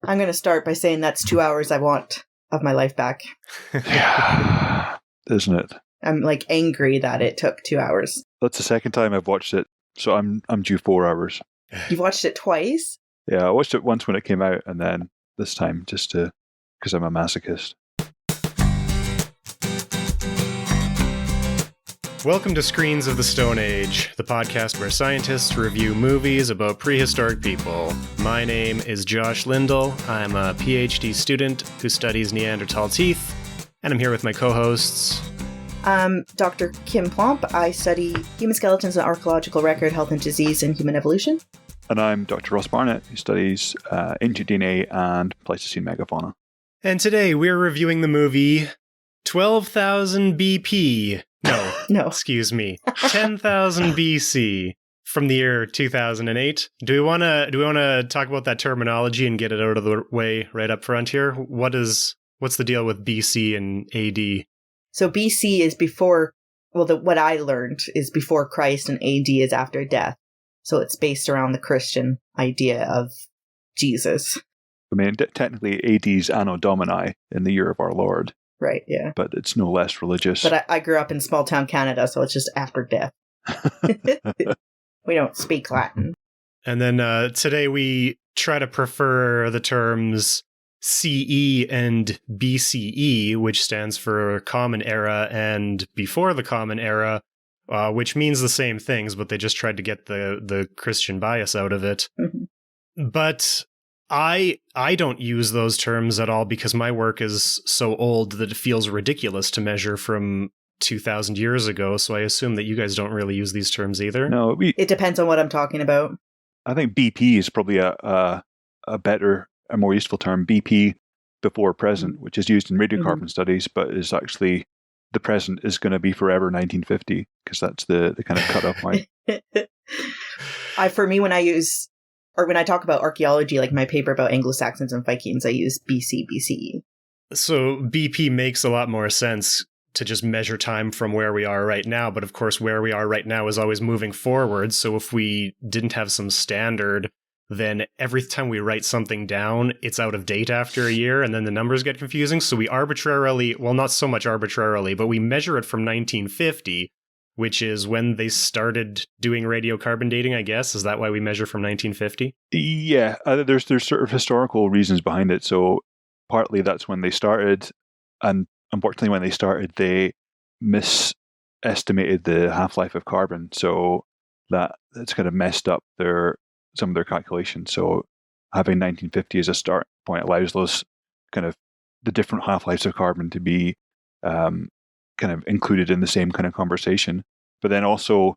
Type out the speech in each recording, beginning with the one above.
I'm going to start by saying that's 2 hours I want of my life back. Yeah, isn't it? I'm like angry that it took 2 hours. That's the second time I've watched it, so I'm due 4 hours. You've watched it twice? Yeah, I watched it once when it came out, and then this time just because I'm a masochist. Welcome to Screens of the Stone Age, the podcast where scientists review movies about prehistoric people. My name is Josh Lindell. I'm a PhD student who studies Neanderthal teeth, and I'm here with my co-hosts. I'm Dr. Kim Plomp. I study human skeletons and archaeological record, health and disease, and human evolution. And I'm Dr. Ross Barnett, who studies ancient DNA and Pleistocene megafauna. And today we're reviewing the movie 12,000 BP. No, excuse me, 10,000 BC from the year 2008. Do we want to talk about that terminology and get it out of the way right up front here? What's the deal with BC and AD? So BC is before, what I learned is before Christ, and AD is after death. So it's based around the Christian idea of Jesus. I mean, technically AD's Anno Domini, in the year of our Lord. Right, yeah. But it's no less religious. But I grew up in small town Canada, so it's just after death. We don't speak Latin. And then today we try to prefer the terms CE and B.C.E., which stands for Common Era and Before the Common Era, which means the same things, but they just tried to get the Christian bias out of it. Mm-hmm. But I don't use those terms at all because my work is so old that it feels ridiculous to measure from 2,000 years ago, so I assume that you guys don't really use these terms either. No, it depends on what I'm talking about. I think BP is probably a better, a more useful term. BP before present, which is used in radiocarbon studies, but is actually the present is going to be forever 1950 because that's the kind of cut-off point. For me, when I talk about archaeology, like my paper about Anglo-Saxons and Vikings, I use BC, BCE. So BP makes a lot more sense to just measure time from where we are right now. But of course, where we are right now is always moving forward. So if we didn't have some standard, then every time we write something down, it's out of date after a year, and then the numbers get confusing. So we arbitrarily, well, not so much arbitrarily, but we measure it from 1950, which is when they started doing radiocarbon dating, I guess. Is that why we measure from 1950? Yeah, there's sort of historical reasons behind it. So partly that's when they started, and unfortunately when they started, they misestimated the half-life of carbon. So that's kind of messed up some of their calculations. So having 1950 as a start point allows those kind of the different half-lives of carbon to be kind of included in the same kind of conversation. But then also,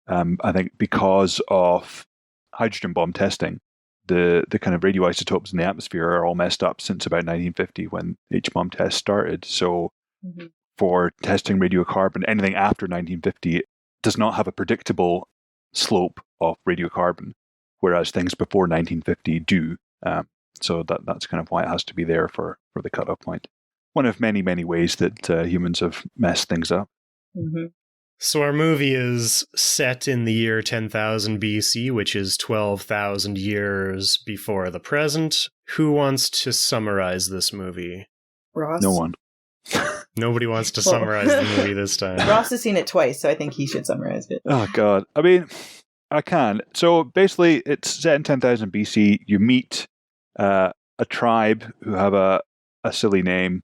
I think because of hydrogen bomb testing, the kind of radioisotopes in the atmosphere are all messed up since about 1950 when H-bomb tests started. So for testing radiocarbon, anything after 1950 does not have a predictable slope of radiocarbon, whereas things before 1950 do. So that's kind of why it has to be there for the cutoff point. One of many, many ways that humans have messed things up. Mm-hmm. So our movie is set in the year 10,000 BC, which is 12,000 years before the present. Who wants to summarize this movie? Ross? No one. Nobody wants to summarize the movie this time. Ross has seen it twice, so I think he should summarize it. Oh, God. I mean, I can. So basically, it's set in 10,000 BC. You meet a tribe who have a silly name,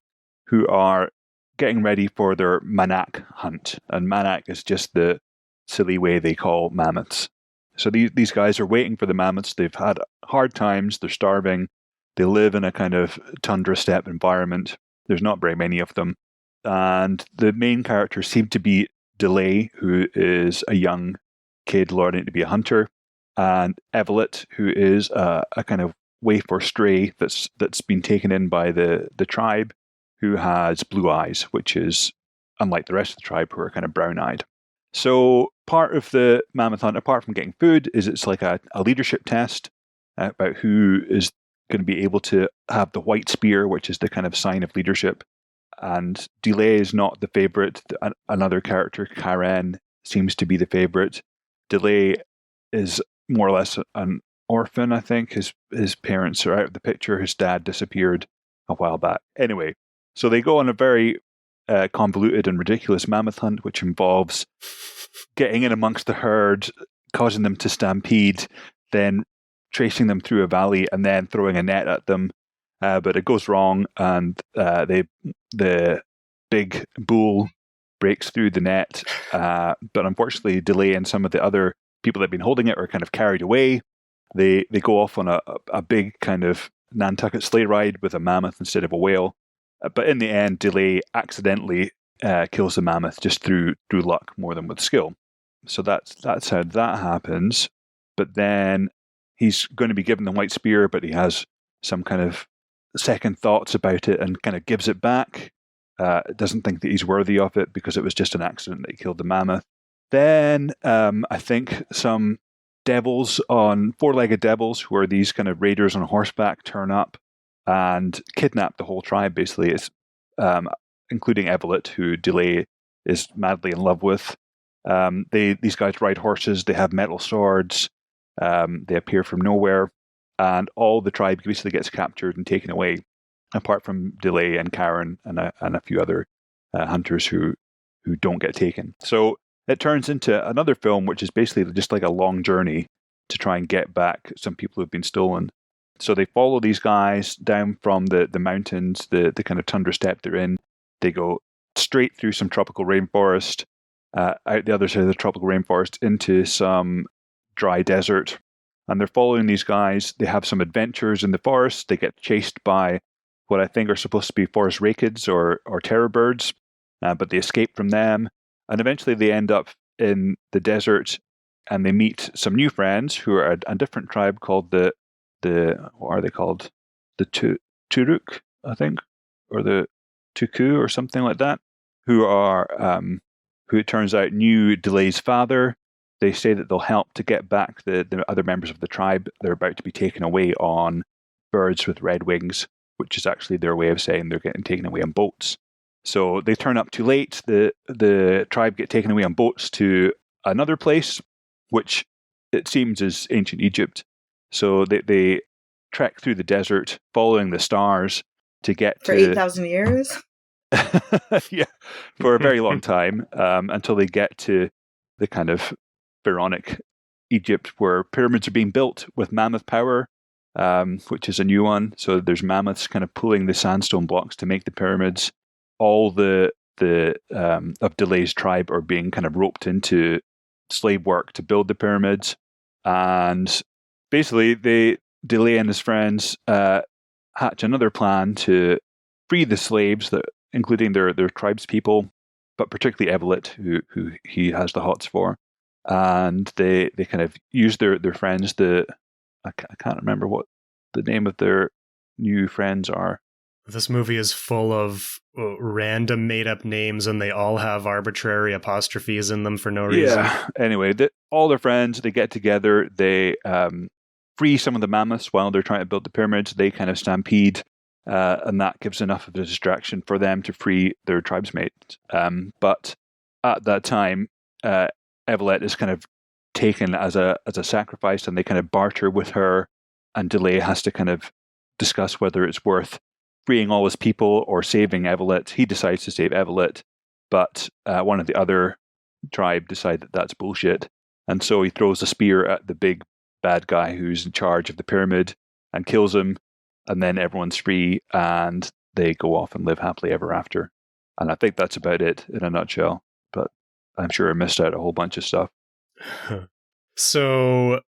who are getting ready for their manak hunt. And manak is just the silly way they call mammoths. So these guys are waiting for the mammoths. They've had hard times. They're starving. They live in a kind of tundra steppe environment. There's not very many of them. And the main characters seem to be Delay, who is a young kid learning to be a hunter, and Evelyn, who is a kind of waif or stray that's been taken in by the tribe, who has blue eyes, which is unlike the rest of the tribe who are kind of brown-eyed. So part of the mammoth hunt, apart from getting food, is it's like a leadership test about who is going to be able to have the white spear, which is the kind of sign of leadership. And Delay is not the favorite. Another character, Karen, seems to be the favorite. Delay is more or less an orphan, I think. His parents are out of the picture. His dad disappeared a while back. Anyway, so they go on a very convoluted and ridiculous mammoth hunt, which involves getting in amongst the herd, causing them to stampede, then tracing them through a valley, and then throwing a net at them. But it goes wrong, and the big bull breaks through the net. But unfortunately, Delay and some of the other people that have been holding it are kind of carried away. They go off on a big kind of Nantucket sleigh ride with a mammoth instead of a whale. But in the end, Delay accidentally kills the mammoth just through luck more than with skill. So that's how that happens. But then he's going to be given the white spear, but he has some kind of second thoughts about it and kind of gives it back. Doesn't think that he's worthy of it because it was just an accident that he killed the mammoth. Then I think some four-legged devils, who are these kind of raiders on horseback, turn up and kidnap the whole tribe, basically. It's including Evelyn, who Delay is madly in love with. These guys ride horses, they have metal swords, they appear from nowhere, and all the tribe basically gets captured and taken away, apart from Delay and Karen and a few other hunters who don't get taken. So it turns into another film, which is basically just like a long journey to try and get back some people who've been stolen. So they follow these guys down from the mountains, the kind of tundra steppe they're in. They go straight through some tropical rainforest, out the other side of the tropical rainforest into some dry desert. And they're following these guys. They have some adventures in the forest. They get chased by what I think are supposed to be forest rakids or terror birds, but they escape from them. And eventually they end up in the desert and they meet some new friends who are a different tribe called the what are they called? The Turuk, I think, or the Tuku or something like that, who it turns out knew Delay's father. They say that they'll help to get back the other members of the tribe. They're about to be taken away on birds with red wings, which is actually their way of saying they're getting taken away on boats. So they turn up too late. The tribe get taken away on boats to another place, which it seems is ancient Egypt. So they trek through the desert, following the stars to get for 8,000 years. Yeah, for a very long time, until they get to the kind of pharaonic Egypt where pyramids are being built with mammoth power, which is a new one. So there's mammoths kind of pulling the sandstone blocks to make the pyramids. All the of Delay's tribe are being kind of roped into slave work to build the pyramids, and basically Delay and his friends hatch another plan to free the slaves, including their tribe's people, but particularly Evelyn, who he has the hots for. And they kind of use their friends. I can't remember what the name of their new friends are. This movie is full of random made-up names, and they all have arbitrary apostrophes in them for no reason. Yeah. Anyway, all their friends, they get together. They free some of the mammoths while they're trying to build the pyramids. They kind of stampede, and that gives enough of a distraction for them to free their tribesmates. But at that time, Evelyn is kind of taken as a sacrifice, and they kind of barter with her, and Delay has to kind of discuss whether it's worth freeing all his people or saving Evelyn. He decides to save Evelyn, but one of the other tribe decide that that's bullshit, and so he throws a spear at the big bad guy who's in charge of the pyramid and kills him, and then everyone's free and they go off and live happily ever after. And I think that's about it in a nutshell, but I'm sure I missed out a whole bunch of stuff. So,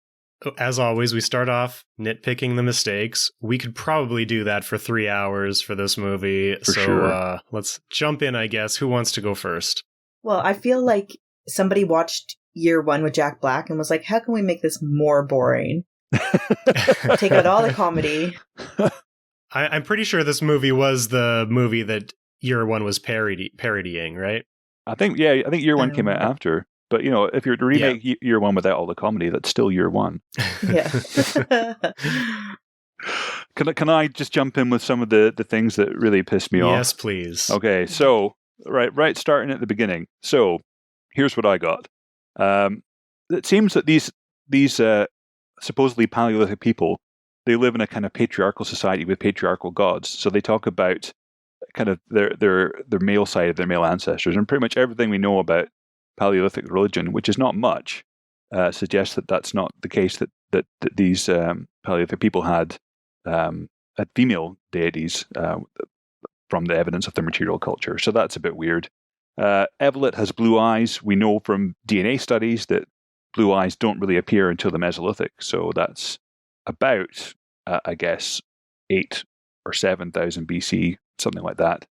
as always, we start off nitpicking the mistakes. We could probably do that for 3 hours for this movie. Sure. Let's jump in, I guess. Who wants to go first? Well, I feel like somebody watched Year One with Jack Black and was like, how can we make this more boring? Take out all the comedy. I'm pretty sure this movie was the movie that Year One was parodying, right? I think Year One came out after. But, if you're to remake Year One without all the comedy, that's still Year One. Yeah. Can I just jump in with some of the things that really pissed me off? Yes, please. Okay, so, right, starting at the beginning. So, here's what I got. It seems that these supposedly Paleolithic people, they live in a kind of patriarchal society with patriarchal gods. So they talk about kind of their male side of their male ancestors, and pretty much everything we know about Paleolithic religion, which is not much, suggests that that's not the case. That these Paleolithic people had female deities from the evidence of their material culture. So that's a bit weird. Evelett has blue eyes. We know from DNA studies that blue eyes don't really appear until the Mesolithic. So that's about, I guess, 8 or 7,000 BC, something like that.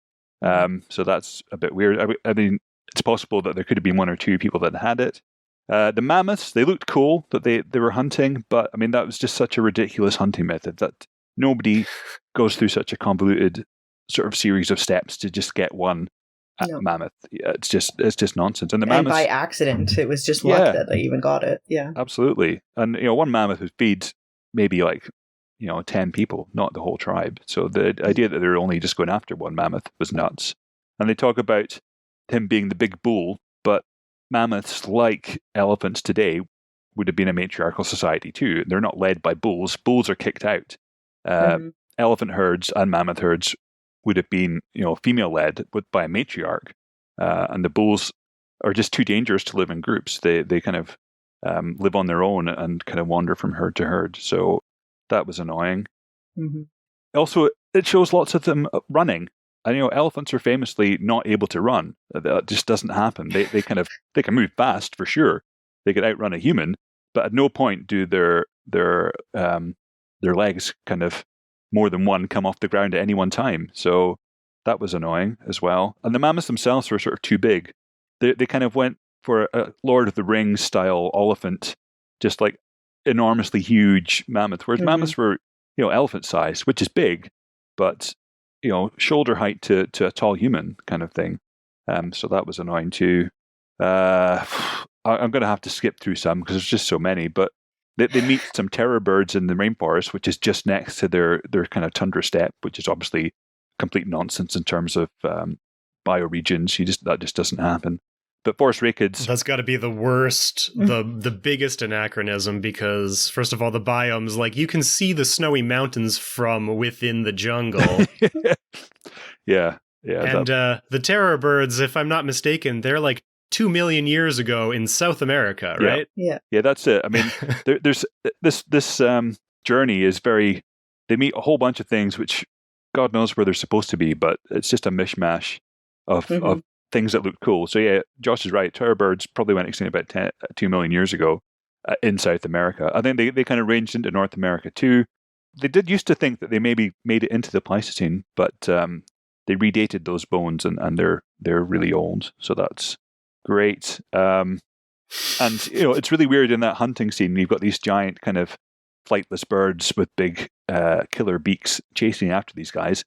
So that's a bit weird. I mean, it's possible that there could have been 1 or 2 people that had it. The mammoths, they looked cool that they were hunting, but I mean, that was just such a ridiculous hunting method that nobody goes through such a convoluted sort of series of steps to just get one mammoth. Yeah, it's just nonsense. And mammoths, by accident, it was just luck that they even got it. Yeah, absolutely. And one mammoth would feed maybe 10 people, not the whole tribe. So the idea that they're only just going after one mammoth was nuts. And they talk about him being the big bull, but mammoths, like elephants today, would have been a matriarchal society too. They're not led by bulls. Bulls are kicked out. Elephant herds and mammoth herds would have been, female-led by a matriarch. And the bulls are just too dangerous to live in groups. They kind of live on their own and kind of wander from herd to herd. So that was annoying. Mm-hmm. Also, it shows lots of them running. And elephants are famously not able to run. That just doesn't happen. They can move fast for sure. They could outrun a human, but at no point do their legs kind of more than one come off the ground at any one time. So that was annoying as well. And the mammoths themselves were sort of too big. They kind of went for a Lord of the Rings style elephant, just like enormously huge mammoth. Whereas mammoths were elephant size, which is big, but shoulder height to a tall human kind of thing. So that was annoying too. I'm going to have to skip through some because there's just so many, but they meet some terror birds in the rainforest, which is just next to their kind of tundra steppe, which is obviously complete nonsense in terms of bioregions. That just doesn't happen. But forest rakids... That's got to be the worst, the biggest anachronism, because, first of all, the biomes, you can see the snowy mountains from within the jungle. Yeah. And the terror birds, if I'm not mistaken, they're 2 million years ago in South America, right? Yeah. Yeah, that's it. I mean, there's this journey is very... They meet a whole bunch of things which God knows where they're supposed to be, but it's just a mishmash of things that look cool. So yeah, Josh is right. Terror birds probably went extinct about 2 million years ago in South America. I think they kind of ranged into North America too. They did used to think that they maybe made it into the Pleistocene, but they redated those bones and they're really old. So that's great. And it's really weird in that hunting scene. You've got these giant kind of flightless birds with big killer beaks chasing after these guys,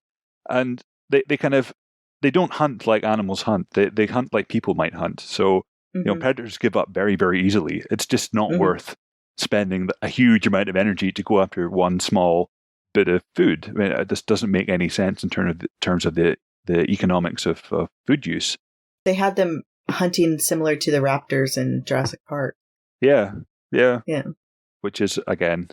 and they don't hunt like animals hunt. They hunt like people might hunt. So predators give up very, very easily. It's just not worth spending a huge amount of energy to go after one small bit of food. I mean, this doesn't make any sense in terms of the economics of food use. They had them hunting similar to the raptors in Jurassic Park. Yeah. Which is, again...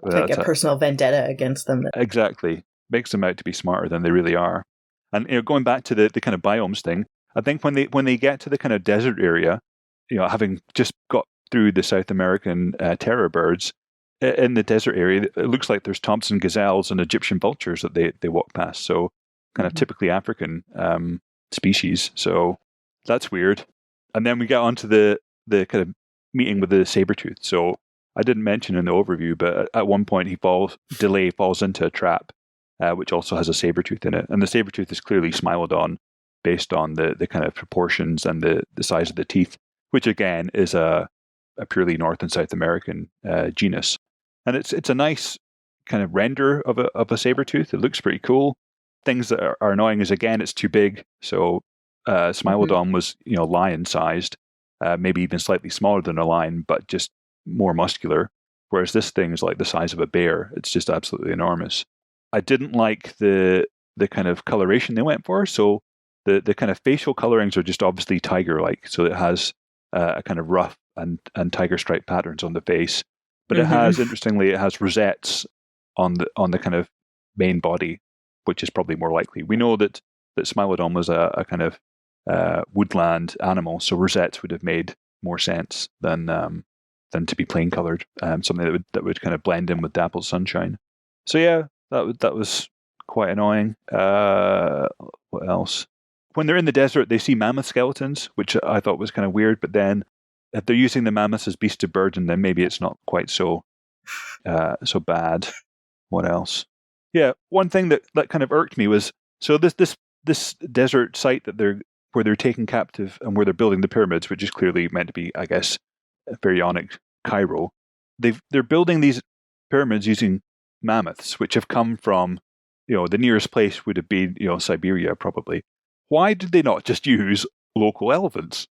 like a personal vendetta against them. Exactly. Makes them out to be smarter than they really are. And going back to the kind of biomes thing, I think when they get to the kind of desert area, having just got through the South American terror birds, in the desert area, it looks like there's Thompson gazelles and Egyptian vultures that they walk past. So kind of typically African species. So that's weird. And then we get onto the kind of meeting with the saber-tooth. So I didn't mention in the overview, but at one point Delay falls into a trap, which also has a saber-tooth in it. And the saber-tooth is clearly Smilodon based on the kind of proportions and the size of the teeth, which again is a purely North and South American genus. And it's a nice kind of render of a saber-tooth. It looks pretty cool. Things that are annoying is, again, it's too big. So Smilodon was, lion-sized, maybe even slightly smaller than a lion, but just more muscular. Whereas this thing is like the size of a bear. It's just absolutely enormous. I didn't like the kind of coloration they went for. So the kind of facial colorings are just obviously tiger-like. So it has a kind of rough and tiger stripe patterns on the face. But it has, interestingly, it has rosettes on the kind of main body, which is probably more likely. We know that Smilodon was a kind of woodland animal, so rosettes would have made more sense than to be plain coloured, something that would kind of blend in with dappled sunshine. So yeah, that was quite annoying. What else? When they're in the desert, they see mammoth skeletons, which I thought was kind of weird. But then, if they're using the mammoths as beasts of burden, then maybe it's not quite so bad. What else? Yeah, one thing that kind of irked me was, so this desert site where they're taken captive and where they're building the pyramids, which is clearly meant to be, I guess, pharaonic Cairo. They're building these pyramids using mammoths, which have come from, the nearest place would have been, Siberia probably. Why did they not just use local elephants,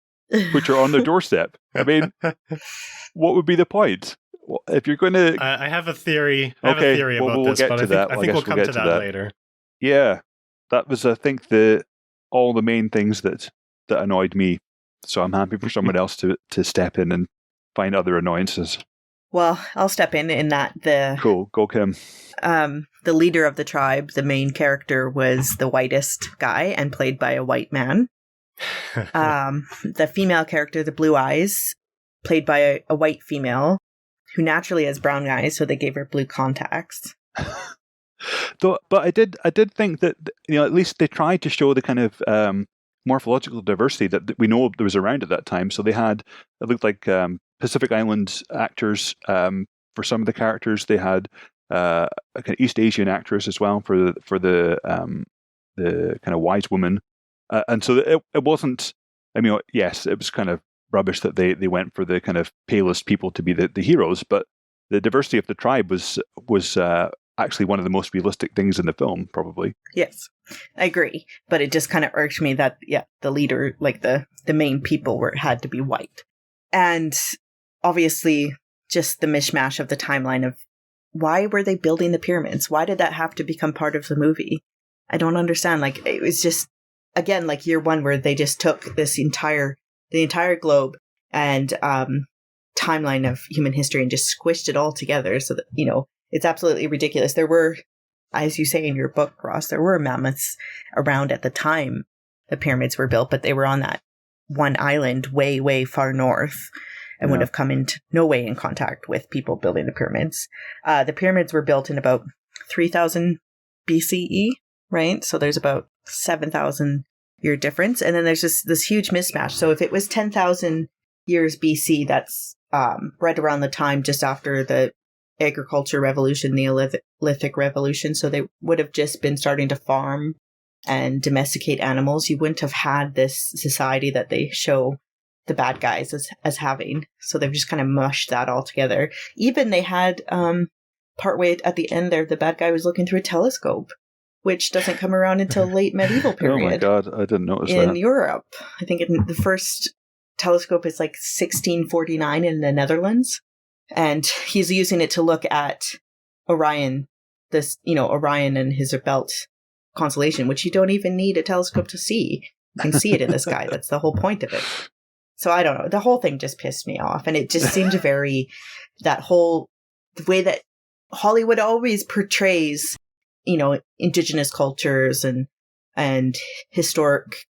which are on their doorstep? I mean, what would be the point? If you're going to... I have a theory. I have a theory about this, but I think we'll come to that later. Yeah, that was, I think, all the main things that annoyed me. So I'm happy for someone else to step in and find other annoyances. Well, I'll step in that Cool, go Kim. The leader of the tribe, the main character, was the whitest guy and played by a white man. The female character, the blue eyes, played by a white female who naturally has brown eyes, so they gave her blue contacts. But I did think that, at least they tried to show the kind of morphological diversity that we know there was around at that time. So they had, it looked like Pacific Island actors for some of the characters. They had a kind of East Asian actress as well for the kind of wise woman, and so it wasn't. I mean, yes, it was kind of rubbish that they went for the kind of palest people to be the heroes, but the diversity of the tribe was actually one of the most realistic things in the film, probably. Yes, I agree, but it just kind of irked me that the leader, like the main people, had to be white, and obviously just the mishmash of the timeline of why were they building the pyramids? Why did that have to become part of the movie? I don't understand. Like, it was just, again, like year one, where they just took the entire globe and timeline of human history and just squished it all together so that, it's absolutely ridiculous. There were, as you say in your book, Ross, there were mammoths around at the time the pyramids were built, but they were on that one island way, way far north and would have come into no way in contact with people building the pyramids. The pyramids were built in about 3000 BCE, right? So there's about 7,000 year difference. And then there's just this huge mismatch. So if it was 10,000 years BC, that's right around the time just after the agriculture revolution, Neolithic revolution. So they would have just been starting to farm and domesticate animals. You wouldn't have had this society that they show the bad guys as having. So they've just kind of mushed that all together. Even they had partway at the end there, the bad guy was looking through a telescope, which doesn't come around until late medieval period. Oh my God, I didn't notice that. In Europe. I think the first telescope is like 1649 in the Netherlands. And he's using it to look at Orion, Orion and his belt constellation, which you don't even need a telescope to see. You can see it in the sky. That's the whole point of it. So I don't know. The whole thing just pissed me off. And it just seemed the way that Hollywood always portrays, indigenous cultures and historic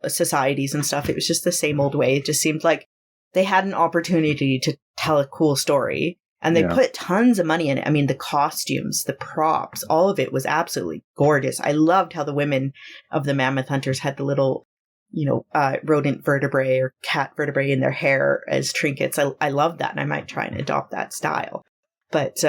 societies and stuff. It was just the same old way. It just seemed like they had an opportunity to tell a cool story. And they put tons of money in it. I mean, the costumes, the props, all of it was absolutely gorgeous. I loved how the women of the mammoth hunters had the little rodent vertebrae or cat vertebrae in their hair as trinkets. I love that, and I might try and adopt that style. But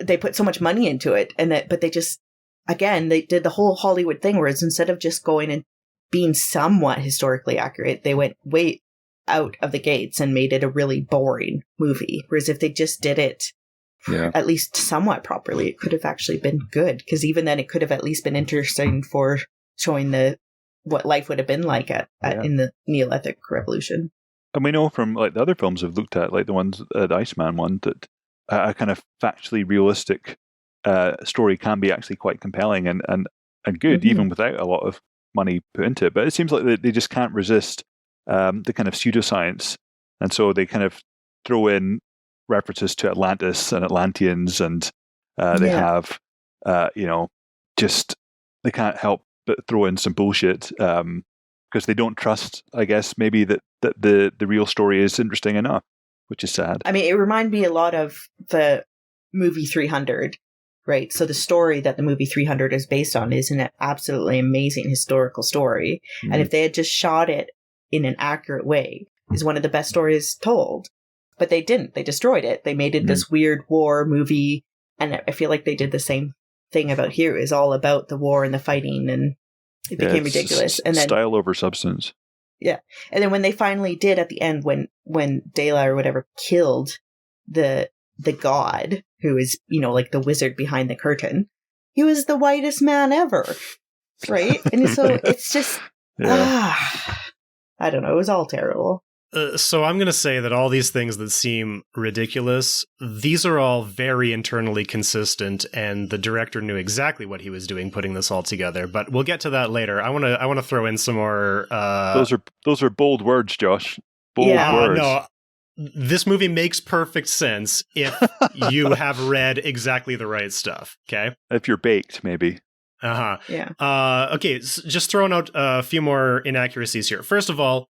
they put so much money into it, but they just, again, they did the whole Hollywood thing, whereas instead of just going and being somewhat historically accurate, they went way out of the gates and made it a really boring movie. Whereas if they just did it at least somewhat properly, it could have actually been good, because even then it could have at least been interesting for showing what life would have been like in the Neolithic revolution. And we know from like the other films I've looked at, like the ones, the Iceman one, that a kind of factually realistic story can be actually quite compelling and good, even without a lot of money put into it. But it seems like they just can't resist the kind of pseudoscience, and so they kind of throw in references to Atlantis and Atlanteans, and they have, just they can't help but throw in some bullshit because they don't trust, I guess, maybe that the real story is interesting enough, which is sad. I mean, it reminded me a lot of the movie 300, right? So the story that the movie 300 is based on is an absolutely amazing historical story. And if they had just shot it in an accurate way, is one of the best stories told. But they didn't. They destroyed it. They made it this weird war movie. And I feel like they did the same thing about here. Is all about the war and the fighting, and it became ridiculous. And then style over substance. Yeah. And then when they finally did at the end, when Dela or whatever killed the god, who is, like the wizard behind the curtain, he was the whitest man ever. Right? And so it's just, I don't know. It was all terrible. So I'm going to say that all these things that seem ridiculous, these are all very internally consistent, and the director knew exactly what he was doing putting this all together. But we'll get to that later. I want to throw in some more. Those are bold words, Josh. Bold words. No, this movie makes perfect sense if you have read exactly the right stuff. Okay, if you're baked, maybe. Yeah. Okay, just throwing out a few more inaccuracies here. First of all,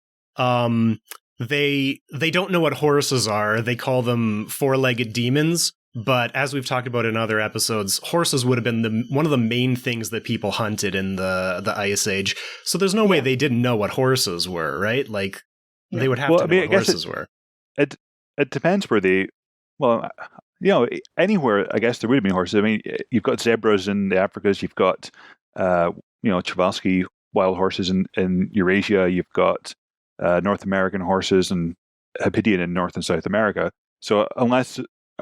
they don't know what horses are. They call them four-legged demons. But as we've talked about in other episodes, horses would have been one of the main things that people hunted in the Ice Age. So there's no way they didn't know what horses were, right? Like they would have to know what horses were. It depends where they. Well, anywhere I guess there would have been horses. I mean, you've got zebras in the Africas. You've got Chavarsky wild horses in Eurasia. You've got North American horses and Hyperion in North and South America. So unless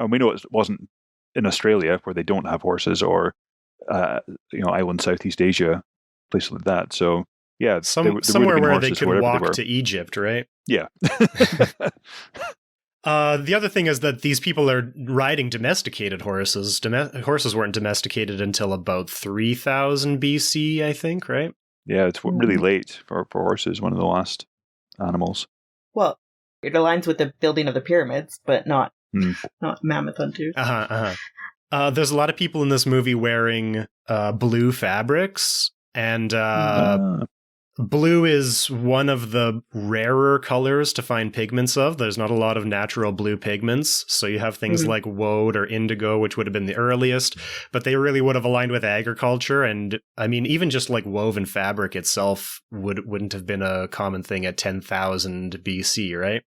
we know it wasn't in Australia where they don't have horses, or island Southeast Asia, places like that. So yeah, somewhere where they could walk to Egypt, right? Yeah. The other thing is that these people are riding domesticated horses. Horses weren't domesticated until about 3000 BC, I think, right? Yeah, it's really late for horses, one of the last animals. Well, it aligns with the building of the pyramids, but not mammoth hunters. There's a lot of people in this movie wearing blue fabrics, and blue is one of the rarer colors to find pigments of. There's not a lot of natural blue pigments, so you have things like woad or indigo, which would have been the earliest, but they really would have aligned with agriculture. And I mean, even just like woven fabric itself wouldn't have been a common thing at 10,000 BC, right?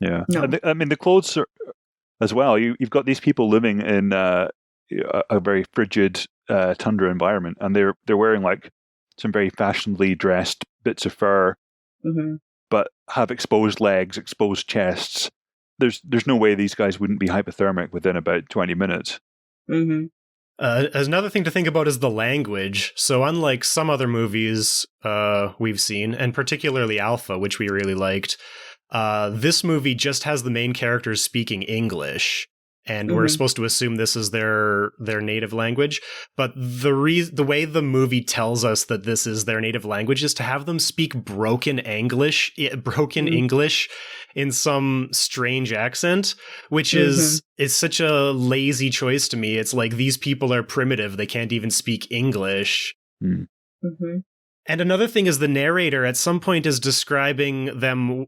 Yeah. No. I mean, the clothes are, as well. You've got these people living in a very frigid tundra environment, and they're wearing like some very fashionably dressed bits of fur, but have exposed legs, exposed chests. There's no way these guys wouldn't be hypothermic within about 20 minutes. Another thing to think about is the language. So unlike some other movies we've seen, and particularly Alpha, which we really liked, this movie just has the main characters speaking English. And we're supposed to assume this is their native language. But the way the movie tells us that this is their native language is to have them speak broken English in some strange accent, which is such a lazy choice to me. It's like, these people are primitive. They can't even speak English. And another thing is the narrator at some point is describing them...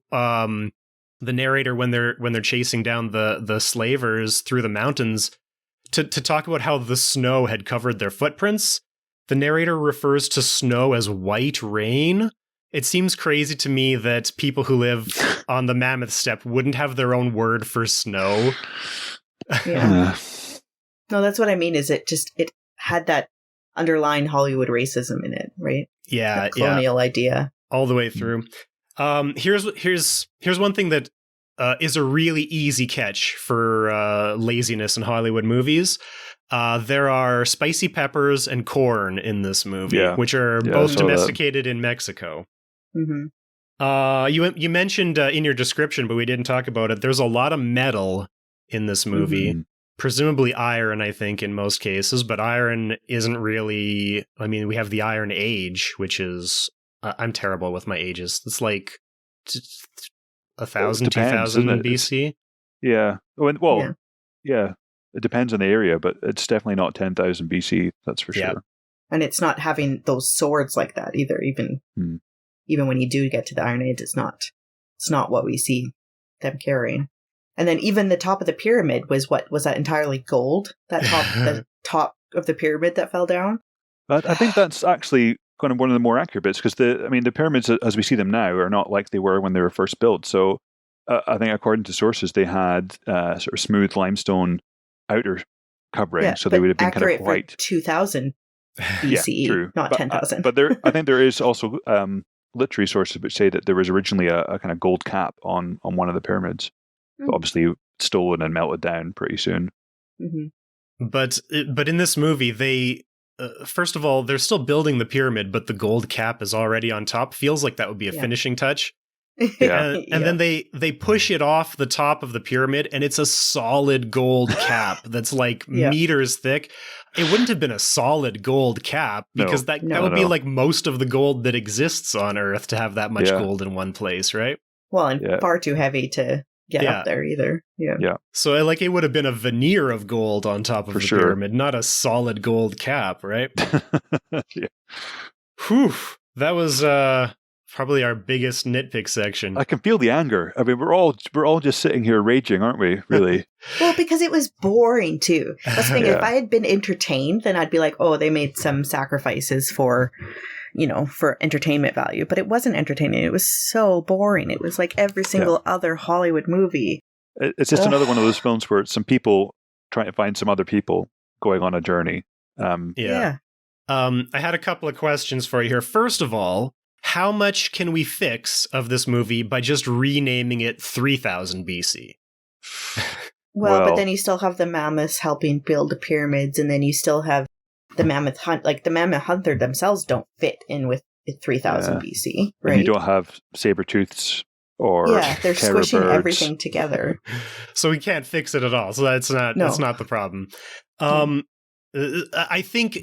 the narrator when they're chasing down the slavers through the mountains to talk about how the snow had covered their footprints. The narrator refers to snow as white rain. It seems crazy to me that people who live on the Mammoth Steppe wouldn't have their own word for snow. Yeah. No, that's what I mean, is it had that underlying Hollywood racism in it, right? Yeah. That colonial idea. All the way through. Here's one thing that is a really easy catch for laziness in Hollywood movies. There are spicy peppers and corn in this movie, which are both domesticated in Mexico. You mentioned in your description, but we didn't talk about it. There's a lot of metal in this movie. Presumably iron, I think, in most cases, but iron isn't really... I mean, we have the Iron Age, which is... I'm terrible with my ages. It's like 1,000, 2,000 BC. Yeah. Yeah. It depends on the area, but it's definitely not 10,000 BC. That's for Yeah. sure. And it's not having those swords like that either. Even when you do get to the Iron Age, it's not what we see them carrying. And then even the top of the pyramid was that entirely gold? The top of the pyramid that fell down? But I think that's actually kind of one of the more accurate bits, because the pyramids as we see them now are not like they were when they were first built. So I think according to sources, they had sort of smooth limestone outer covering, so they would have been kind of white. For 2000 BCE, true. not 10,000. But I think there is also literary sources which say that there was originally a kind of gold cap on one of the pyramids, but obviously stolen and melted down pretty soon. Mm-hmm. But in this movie, they first of all, they're still building the pyramid, but the gold cap is already on top. Feels like that would be a finishing touch. Yeah. And then they push it off the top of the pyramid, and it's a solid gold cap that's like meters thick. It wouldn't have been a solid gold cap, because that would be like most of the gold that exists on Earth to have that much gold in one place, right? Well, and far too heavy to get up there either. Yeah. So it would have been a veneer of gold on top of the pyramid, not a solid gold cap, right? Yeah. Whew. That was probably our biggest nitpick section. I can feel the anger. I mean, we're all just sitting here raging, aren't we? Really? Well, because it was boring too. That's the thing. If I had been entertained, then I'd be like, oh, they made some sacrifices for entertainment value. But it wasn't entertaining. It was so boring. It was like every single other Hollywood movie. It's just another one of those films where it's some people trying to find some other people going on a journey. I had a couple of questions for you here. First of all, how much can we fix of this movie by just renaming it 3000 BC? Well, but then you still have the mammoths helping build the pyramids, and then you still have the mammoth hunt. Like the mammoth hunter themselves don't fit in with 3000 BC, right? And you don't have saber-tooths or they're squishing birds. Everything together. So we can't fix it at all. So that's not the problem. I think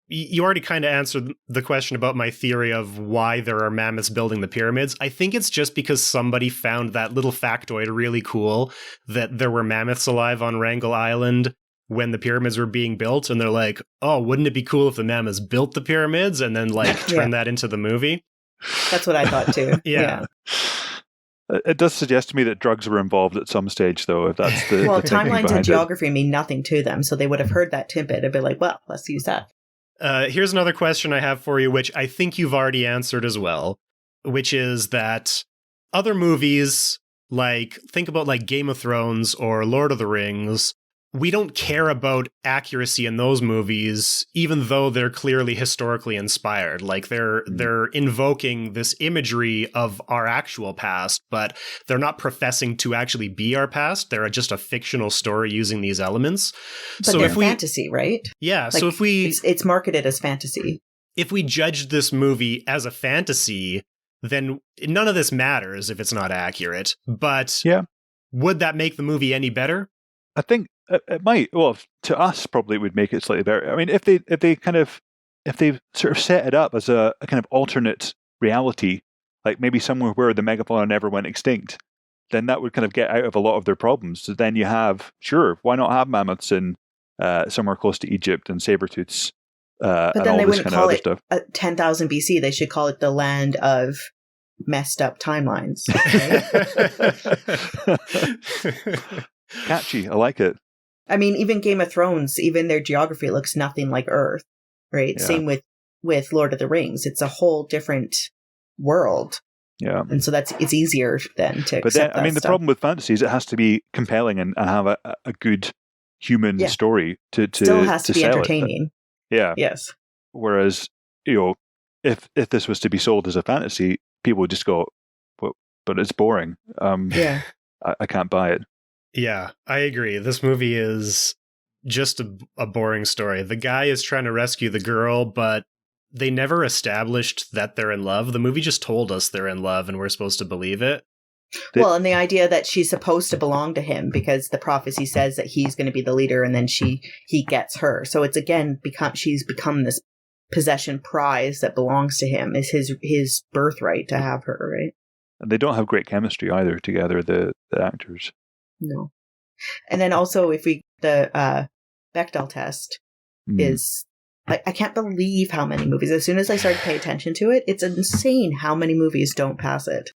you already kind of answered the question about my theory of why there are mammoths building the pyramids. I think it's just because somebody found that little factoid really cool, that there were mammoths alive on Wrangel Island when the pyramids were being built. And they're like, oh, wouldn't it be cool if the mammoths built the pyramids and then turn that into the movie? That's what I thought too. Yeah. It does suggest to me that drugs were involved at some stage, though, if that's the well, the timelines and it. geography mean nothing to them, so they would have heard that tidbit and be like, well, let's use that. Here's another question I have for you, which I think you've already answered as well, which is that other movies, think about like Game of Thrones or Lord of the Rings, we don't care about accuracy in those movies, even though they're clearly historically inspired. Like they're invoking this imagery of our actual past, but they're not professing to actually be our past. They're just a fictional story using these elements. But so they're fantasy, right? Yeah. Like, so if it's marketed as fantasy. If we judged this movie as a fantasy, then none of this matters if it's not accurate. But would that make the movie any better? I think it might. Well, to us, probably it would make it slightly better. I mean, if they sort of set it up as a kind of alternate reality, like maybe somewhere where the megafauna never went extinct, then that would kind of get out of a lot of their problems. So then you have, why not have mammoths in somewhere close to Egypt and saber-tooths? But then they wouldn't call it 10,000 BC. They should call it the land of messed up timelines. Right? Catchy. I like it. I mean, even Game of Thrones, even their geography looks nothing like Earth, right? Yeah. Same with Lord of the Rings. It's a whole different world. Yeah. And so it's easier then to But accept then, the problem with fantasy is it has to be compelling and have a good human story to still has to be entertaining. Yeah. Yes. Whereas, if this was to be sold as a fantasy, people would just go, but it's boring. I can't buy it. Yeah, I agree. This movie is just a boring story. The guy is trying to rescue the girl, but they never established that they're in love. The movie just told us they're in love, and we're supposed to believe it. Well, and the idea that she's supposed to belong to him because the prophecy says that he's going to be the leader, and then he gets her. So it's again she's become this possession prize that belongs to him. Is his birthright to have her, right? And they don't have great chemistry either together, the actors. No. And then also, if we the Bechdel test is, I can't believe how many movies. As soon as I started to pay attention to it, it's insane how many movies don't pass it.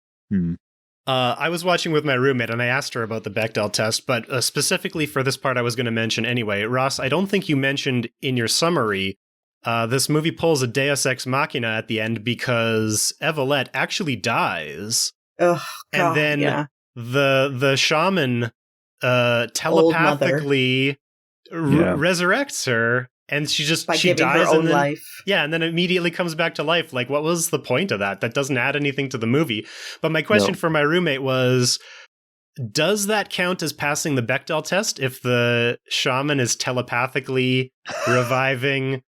I was watching with my roommate, and I asked her about the Bechdel test, but specifically for this part, I was going to mention anyway. Ross, I don't think you mentioned in your summary, this movie pulls a Deus Ex Machina at the end because Evelette actually dies. Oh, and then the shaman telepathically resurrects her, and she dies her own life. Yeah, and then immediately comes back to life. Like, what was the point of that? That doesn't add anything to the movie. But my question for my roommate was, does that count as passing the Bechdel test if the shaman is telepathically reviving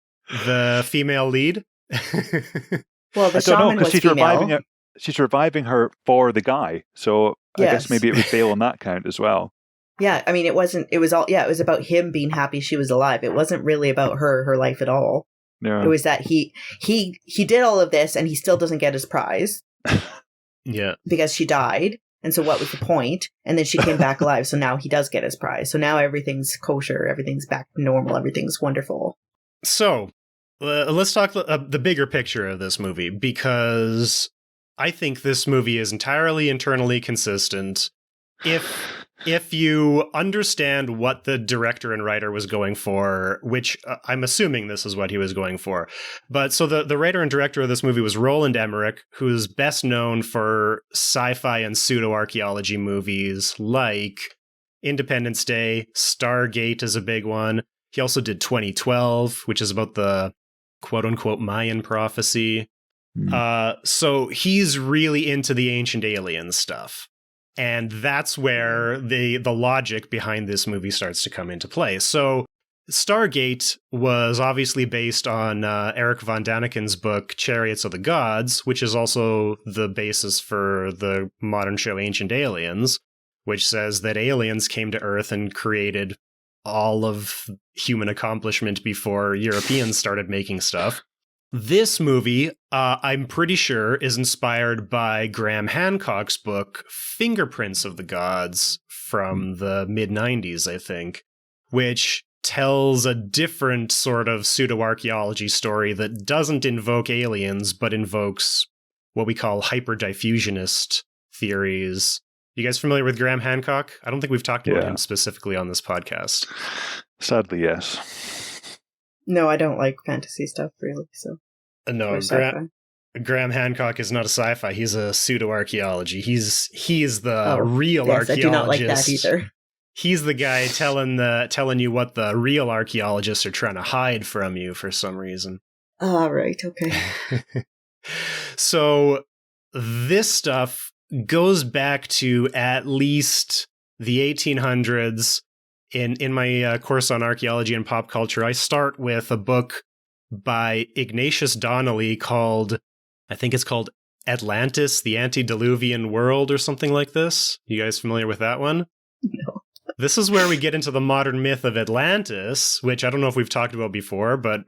the female lead? Well, the shaman was female. She's reviving her for the guy. So I guess maybe it would fail on that count as well. Yeah, I mean, it was about him being happy she was alive. It wasn't really about her life at all. No. It was that he did all of this and he still doesn't get his prize. Yeah. Because she died. And so what was the point? And then she came back alive. So now he does get his prize. So now everything's kosher. Everything's back to normal. Everything's wonderful. So let's talk the bigger picture of this movie, because I think this movie is entirely internally consistent. If you understand what the director and writer was going for, which I'm assuming this is what he was going for. But so the writer and director of this movie was Roland Emmerich, who's best known for sci-fi and pseudo-archaeology movies like Independence Day. Stargate is a big one. He also did 2012, which is about the quote-unquote Mayan prophecy. So he's really into the ancient alien stuff. And that's where the logic behind this movie starts to come into play. So Stargate was obviously based on Eric von Daniken's book, Chariots of the Gods, which is also the basis for the modern show Ancient Aliens, which says that aliens came to Earth and created all of human accomplishment before Europeans started making stuff. This movie, I'm pretty sure, is inspired by Graham Hancock's book, Fingerprints of the Gods, from the mid-90s, I think, which tells a different sort of pseudo-archaeology story that doesn't invoke aliens, but invokes what we call hyperdiffusionist theories. You guys familiar with Graham Hancock? I don't think we've talked about him specifically on this podcast. Sadly, yes. No, I don't like fantasy stuff, really. So no, Graham Hancock is not a sci-fi. He's a pseudo-archaeology. He's the real archaeologist. I do not like that either. He's the guy telling you what the real archaeologists are trying to hide from you for some reason. All right, okay. So this stuff goes back to at least the 1800s. In my course on archaeology and pop culture, I start with a book by Ignatius Donnelly called, I think it's called Atlantis, the Antediluvian World, or something like this. You guys familiar with that one? No. This is where we get into the modern myth of Atlantis, which I don't know if we've talked about before, but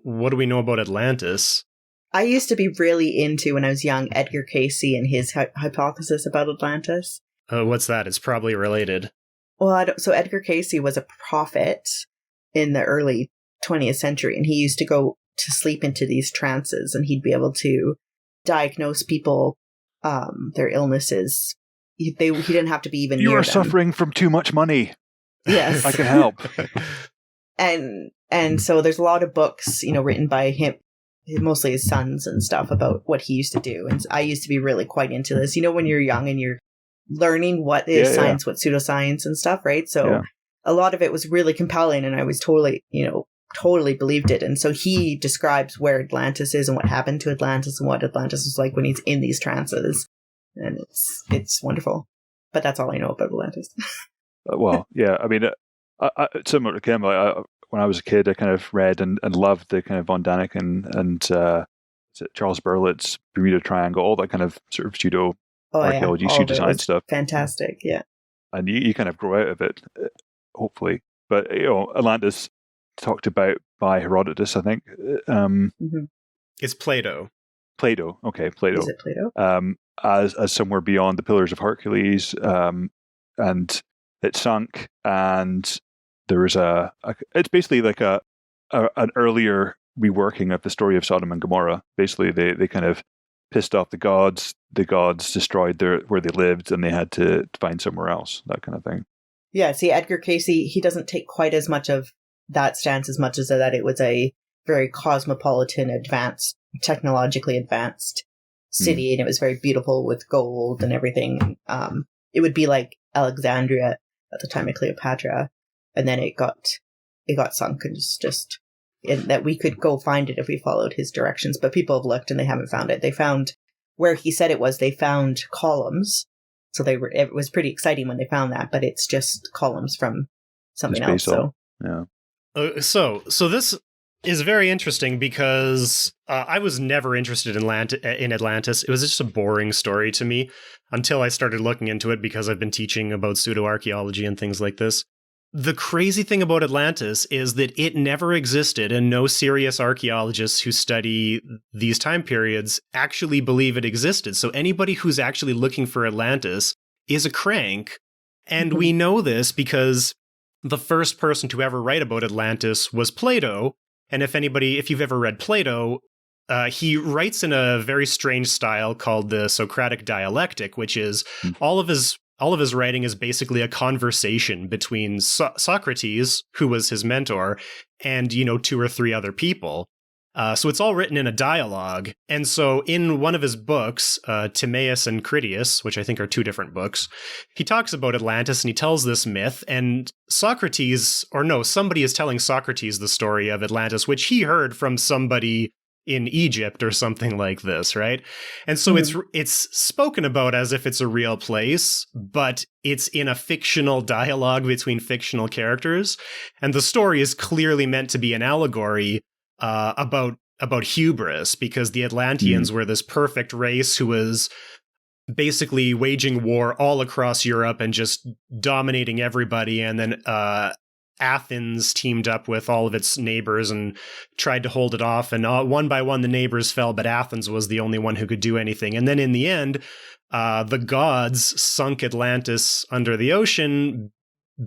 what do we know about Atlantis? I used to be really into, when I was young, Edgar Cayce and his hypothesis about Atlantis. What's that? It's probably related. Well, so Edgar Cayce was a prophet in the early 20th century, and he used to go to sleep into these trances, and he'd be able to diagnose people, their illnesses. He didn't have to be even near them. You are suffering from too much money. Yes. I can help. And so there's a lot of books, written by him, mostly his sons and stuff, about what he used to do. And I used to be really quite into this. When you're young and you're learning what is science, what pseudoscience and stuff, right? So a lot of it was really compelling, and I was totally believed it. And so he describes where Atlantis is and what happened to Atlantis and what Atlantis was like when he's in these trances. And it's wonderful. But that's all I know about Atlantis. Well, yeah, I mean, similar to Kim, when I was a kid, I kind of read and loved the kind of von Daniken and Charles Berlitz's Bermuda Triangle, all that kind of sort of pseudo archaeology, pseudoscience stuff. Fantastic, yeah. And you kind of grow out of it, hopefully. But Atlantis talked about by Herodotus, I think. It's Plato. Plato, okay, Plato. Is it Plato? As somewhere beyond the Pillars of Hercules, and it sunk, and there was it's basically like an earlier reworking of the story of Sodom and Gomorrah. Basically, they kind of pissed off the gods. The gods destroyed where they lived, and they had to find somewhere else. That kind of thing. Yeah. See, Edgar Casey, he doesn't take quite as much of that stance as much as that it was a very cosmopolitan, technologically advanced city, and it was very beautiful with gold and everything. It would be like Alexandria at the time of Cleopatra, and then it got sunk, and just that we could go find it if we followed his directions. But people have looked and they haven't found it. They found where he said it was. They found columns, so it was pretty exciting when they found that. But it's just columns from something else. So yeah. So this is very interesting because I was never interested in Atlantis. It was just a boring story to me until I started looking into it because I've been teaching about pseudo-archaeology and things like this. The crazy thing about Atlantis is that it never existed, and no serious archaeologists who study these time periods actually believe it existed. So anybody who's actually looking for Atlantis is a crank. And we know this because the first person to ever write about Atlantis was Plato. And if you've ever read Plato, he writes in a very strange style called the Socratic dialectic, which is all of his writing is basically a conversation between Socrates, who was his mentor, and, two or three other people. So it's all written in a dialogue. And so in one of his books, Timaeus and Critias, which I think are two different books, he talks about Atlantis and he tells this myth. And somebody is telling Socrates the story of Atlantis, which he heard from somebody in Egypt or something like this, right? And so it's spoken about as if it's a real place, but it's in a fictional dialogue between fictional characters. And the story is clearly meant to be an allegory about hubris, because the Atlanteans were this perfect race who was basically waging war all across Europe and just dominating everybody. And then Athens teamed up with all of its neighbors and tried to hold it off. And one by one, the neighbors fell, but Athens was the only one who could do anything. And then in the end, the gods sunk Atlantis under the ocean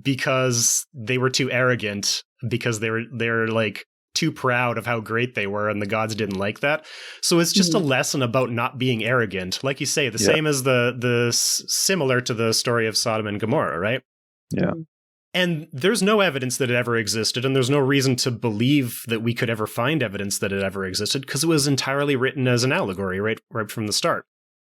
because they were too arrogant, because they're like too proud of how great they were, and the gods didn't like that. So it's just a lesson about not being arrogant. Like you say, the same as the similar to the story of Sodom and Gomorrah, right? Yeah. And there's no evidence that it ever existed, and there's no reason to believe that we could ever find evidence that it ever existed, because it was entirely written as an allegory right from the start.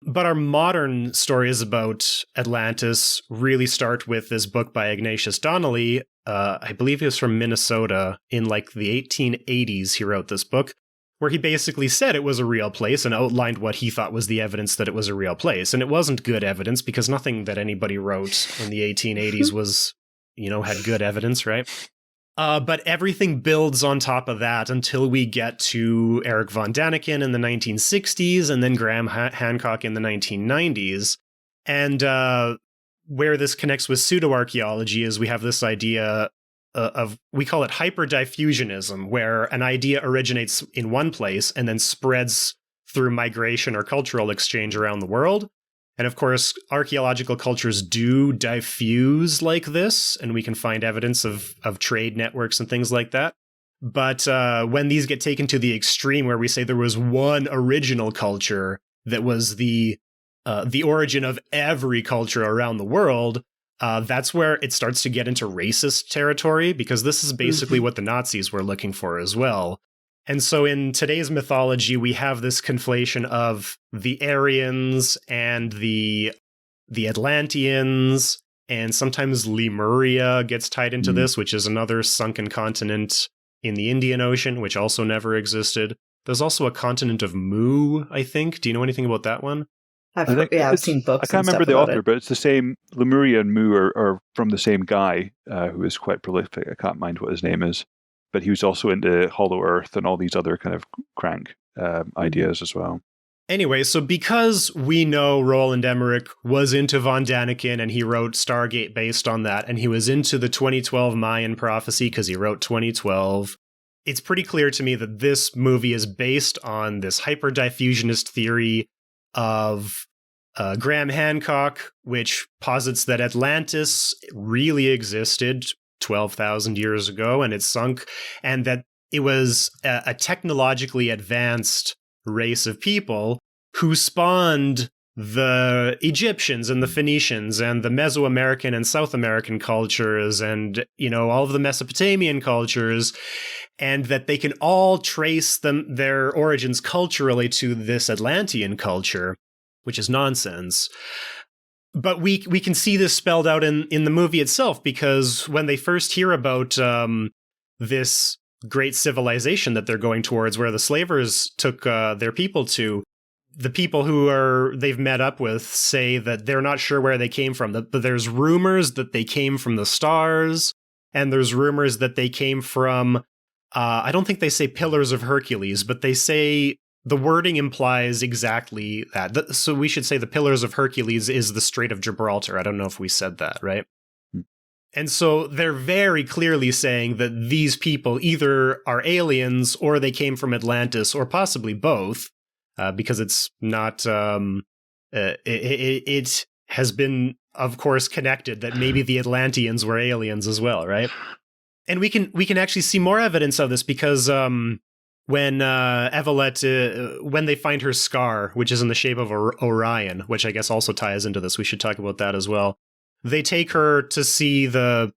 But our modern stories about Atlantis really start with this book by Ignatius Donnelly. I believe he was from Minnesota. In like the 1880s, he wrote this book, where he basically said it was a real place and outlined what he thought was the evidence that it was a real place. And it wasn't good evidence, because nothing that anybody wrote in the 1880s was, had good evidence, right? But everything builds on top of that until we get to Eric von Daniken in the 1960s and then Graham Hancock in the 1990s. And where this connects with pseudo-archaeology is we have this idea we call it hyperdiffusionism, where an idea originates in one place and then spreads through migration or cultural exchange around the world. And of course, archaeological cultures do diffuse like this, and we can find evidence of trade networks and things like that. But when these get taken to the extreme, where we say there was one original culture that was the origin of every culture around the world, that's where it starts to get into racist territory, because this is basically what the Nazis were looking for as well. And so in today's mythology, we have this conflation of the Aryans and the Atlanteans, and sometimes Lemuria gets tied into this, which is another sunken continent in the Indian Ocean, which also never existed. There's also a continent of Mu, I think. Do you know anything about that one? I've seen books. I can't remember the author, but it's the same. Lemuria and Mu are from the same guy who is quite prolific. I can't mind what his name is. But he was also into Hollow Earth and all these other kind of crank ideas as well. Anyway, so because we know Roland Emmerich was into von Daniken and he wrote Stargate based on that, and he was into the 2012 Mayan prophecy because he wrote 2012, it's pretty clear to me that this movie is based on this hyperdiffusionist theory of Graham Hancock, which posits that Atlantis really existed 12,000 years ago and it sunk, and that it was a technologically advanced race of people who spawned the Egyptians and the Phoenicians and the Mesoamerican and South American cultures and, all of the Mesopotamian cultures, and that they can all trace their origins culturally to this Atlantean culture, which is nonsense. But we can see this spelled out in the movie itself, because when they first hear about this great civilization that they're going towards, where the slavers took their people to, the people who they've met up with say that they're not sure where they came from. But there's rumors that they came from the stars, and there's rumors that they came from, I don't think they say Pillars of Hercules, but they say the wording implies exactly that. So we should say the Pillars of Hercules is the Strait of Gibraltar. I don't know if we said that, right? And so they're very clearly saying that these people either are aliens or they came from Atlantis, or possibly both. Because it's not, it has been, of course, connected that maybe the Atlanteans were aliens as well, right? And we can actually see more evidence of this, because when Evelette, when they find her scar, which is in the shape of Orion, which I guess also ties into this, we should talk about that as well. They take her to see the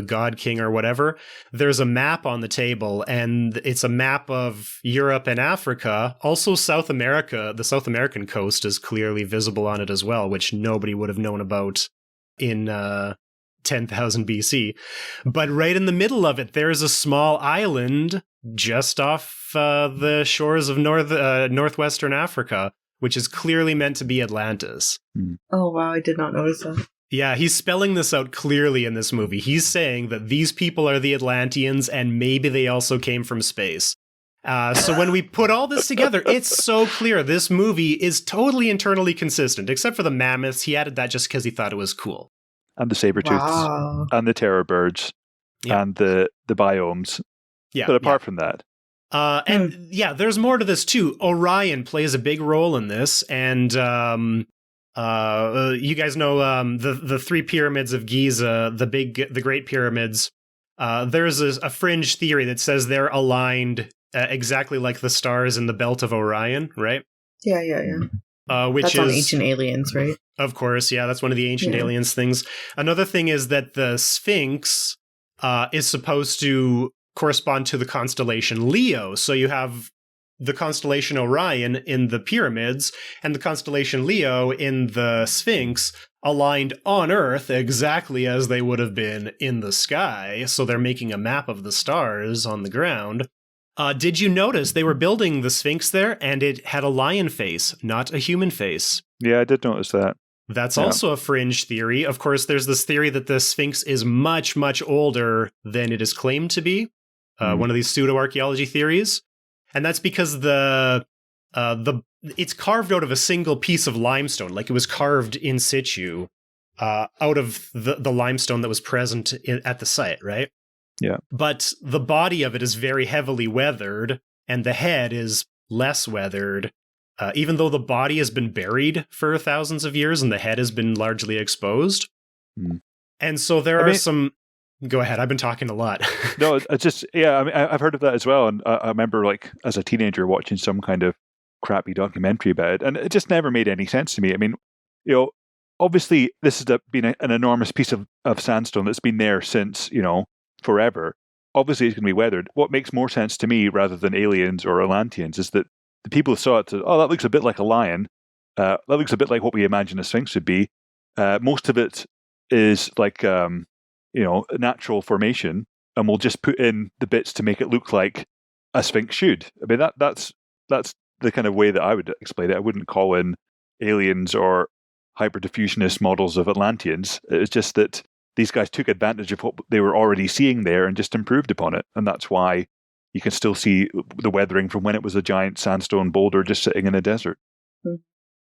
God King or whatever. There's a map on the table, and it's a map of Europe and Africa. Also South America, the South American coast is clearly visible on it as well, which nobody would have known about in 10,000 BC. But right in the middle of it, there's a small island just off the shores of northwestern Africa, which is clearly meant to be Atlantis. Oh, wow, I did not notice that. Yeah, he's spelling this out clearly in this movie. He's saying that these people are the Atlanteans, and maybe they also came from space. So when we put all this together, it's so clear this movie is totally internally consistent, except for the mammoths. He added that just because he thought it was cool. And the saber-tooths, and the terror birds, and the biomes. Yeah, but apart from that. There's more to this too. Orion plays a big role in this, and you guys know the three pyramids of Giza, the Great Pyramids. There's a fringe theory that says they're aligned exactly like the stars in the belt of Orion, right? Yeah. Which that's on Ancient Aliens, right? Of course, yeah, that's one of the Ancient Aliens things. Another thing is that the Sphinx is supposed to correspond to the constellation Leo. So you have the constellation Orion in the pyramids and the constellation Leo in the Sphinx aligned on Earth exactly as they would have been in the sky. So they're making a map of the stars on the ground. Did you notice they were building the Sphinx there and it had a lion face, not a human face? Yeah, I did notice that. That's also a fringe theory. Of course, there's this theory that the Sphinx is much, much older than it is claimed to be. One of these pseudo-archaeology theories. And that's because it's carved out of a single piece of limestone, like it was carved in situ out of the limestone that was present at the site, right? Yeah. But the body of it is very heavily weathered, and the head is less weathered, even though the body has been buried for thousands of years and the head has been largely exposed. And so there are some... Go ahead. I've been talking a lot. No, it's just, I've heard of that as well. And I remember, like, as a teenager watching some kind of crappy documentary about it, and it just never made any sense to me. I mean, obviously this has been an enormous piece of sandstone that's been there since, forever. Obviously it's going to be weathered. What makes more sense to me, rather than aliens or Atlanteans, is that the people who saw it said, oh, that looks a bit like a lion. That looks a bit like what we imagine a sphinx would be. Most of it is like... natural formation, and we'll just put in the bits to make it look like a sphinx should. I mean, that's the kind of way that I would explain it. I wouldn't call in aliens or hyperdiffusionist models of Atlanteans. It's just that these guys took advantage of what they were already seeing there and just improved upon it. And that's why you can still see the weathering from when it was a giant sandstone boulder just sitting in a desert.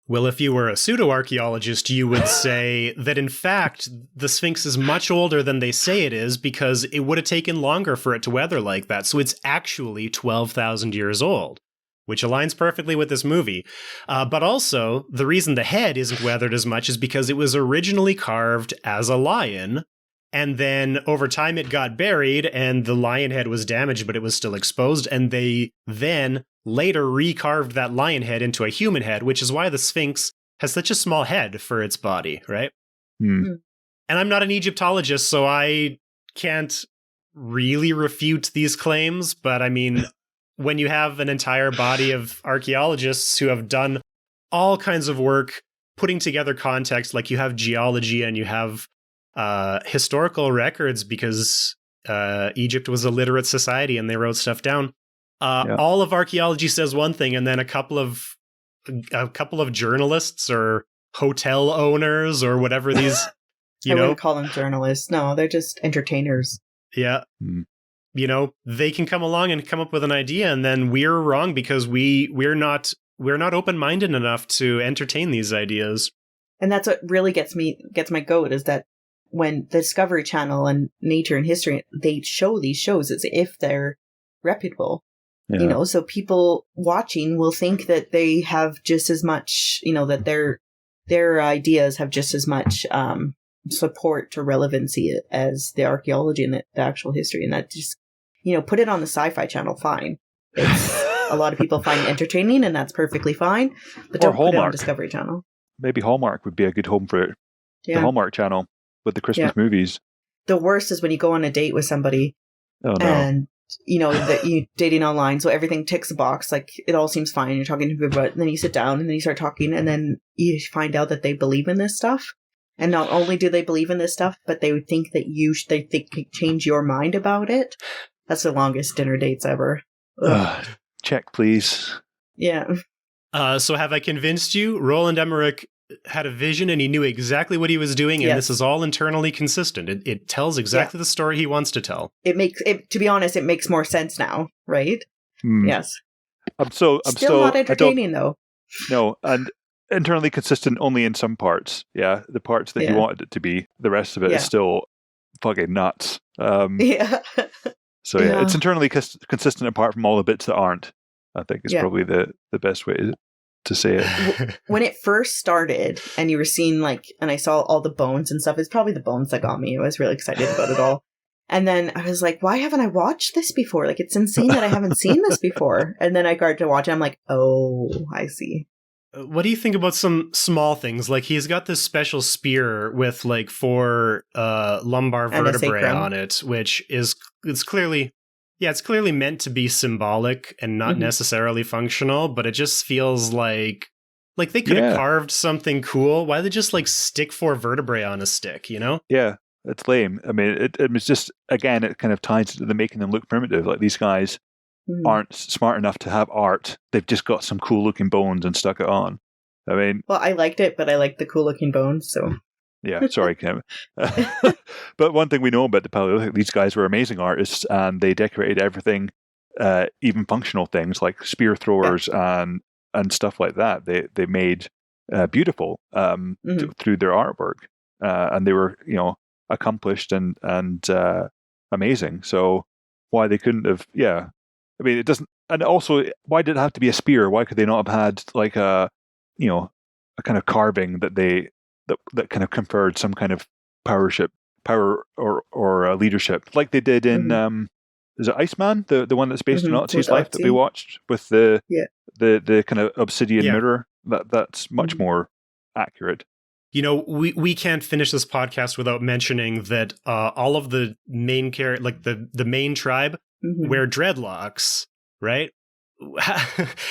Well, if you were a pseudo-archaeologist, you would say that, in fact, the Sphinx is much older than they say it is because it would have taken longer for it to weather like that. So it's actually 12,000 years old. which aligns perfectly with this movie. But also, the reason the head isn't weathered as much is because it was originally carved as a lion, and then over time it got buried, and the lion head was damaged, but it was still exposed, and they then later recarved that lion head into a human head, which is why the Sphinx has such a small head for its body, right? Hmm. And I'm not an Egyptologist, so I can't really refute these claims, but I mean, when you have an entire body of archaeologists who have done all kinds of work putting together context, like you have geology and you have historical records because Egypt was a literate society and they wrote stuff down. All of archaeology says one thing, and then a couple of journalists or hotel owners or whatever these, I wouldn't call them journalists. No, they're just entertainers. Yeah. You know, they can come along and come up with an idea, and then we're wrong because we're not open-minded enough to entertain these ideas. And that's what really gets my goat, is that when the Discovery Channel and Nature and History, they show these shows as if they're reputable. Yeah. You know, so people watching will think that they have just as much, you know, that their ideas have just as much support or relevancy as the archaeology and the actual history. And that just, you know, put it on the Sci-Fi Channel, fine. It's a lot of people find it entertaining, and that's perfectly fine. But don't put it on Discovery Channel. Maybe Hallmark would be a good home for it. Yeah. The Hallmark Channel with the Christmas movies. The worst is when you go on a date with somebody and, you know, that you dating online, so everything ticks a box, like it all seems fine, you're talking to people, but then you sit down and then you start talking, and then you find out that they believe in this stuff. And not only do they believe in this stuff, but they would think that they think change your mind about it. That's the longest dinner dates ever. Check, please. Yeah. So have I convinced you? Roland Emmerich had a vision and he knew exactly what he was doing, and this is all internally consistent. It tells exactly the story he wants to tell. To be honest, it makes more sense now, right? Yes. I'm still not entertaining though. No, and internally consistent only in some parts. Yeah, the parts that you wanted it to be. The rest of it is still fucking nuts. So it's internally consistent apart from all the bits that aren't. I think is probably the best way to say it. When it first started and you were seeing and I saw all the bones and stuff, it's probably the bones that got me. I was really excited about it all. And then I was like, why haven't I watched this before? Like, it's insane that I haven't seen this before. And then I got to watch it. I'm like, oh, I see. What do you think about some small things? Like, he's got this special spear with 4 lumbar vertebrae on it, which it's clearly meant to be symbolic and not necessarily functional, but it just feels like they could have carved something cool. Why they just stick 4 vertebrae on a stick, you know? Yeah, it's lame. I mean, it was just, again, it kind of ties into the making them look primitive. Like, these guys aren't smart enough to have art. They've just got some cool looking bones and stuck it on. I mean, well, I liked it, but I liked the cool looking bones, so. Yeah, sorry, Kim. But one thing we know about the Paleolithic, these guys were amazing artists, and they decorated everything, even functional things like spear throwers and stuff like that. They made beautiful through their artwork, and they were accomplished and amazing. So why they couldn't have? Yeah, I mean, it doesn't. And also, why did it have to be a spear? Why could they not have had a kind of carving that kind of conferred some kind of power or leadership, like they did in is it Iceman, the one that's based on Otzi's life that we watched with the kind of obsidian mirror? That's much more accurate. You know, we can't finish this podcast without mentioning that all of the main the main tribe wear dreadlocks, right?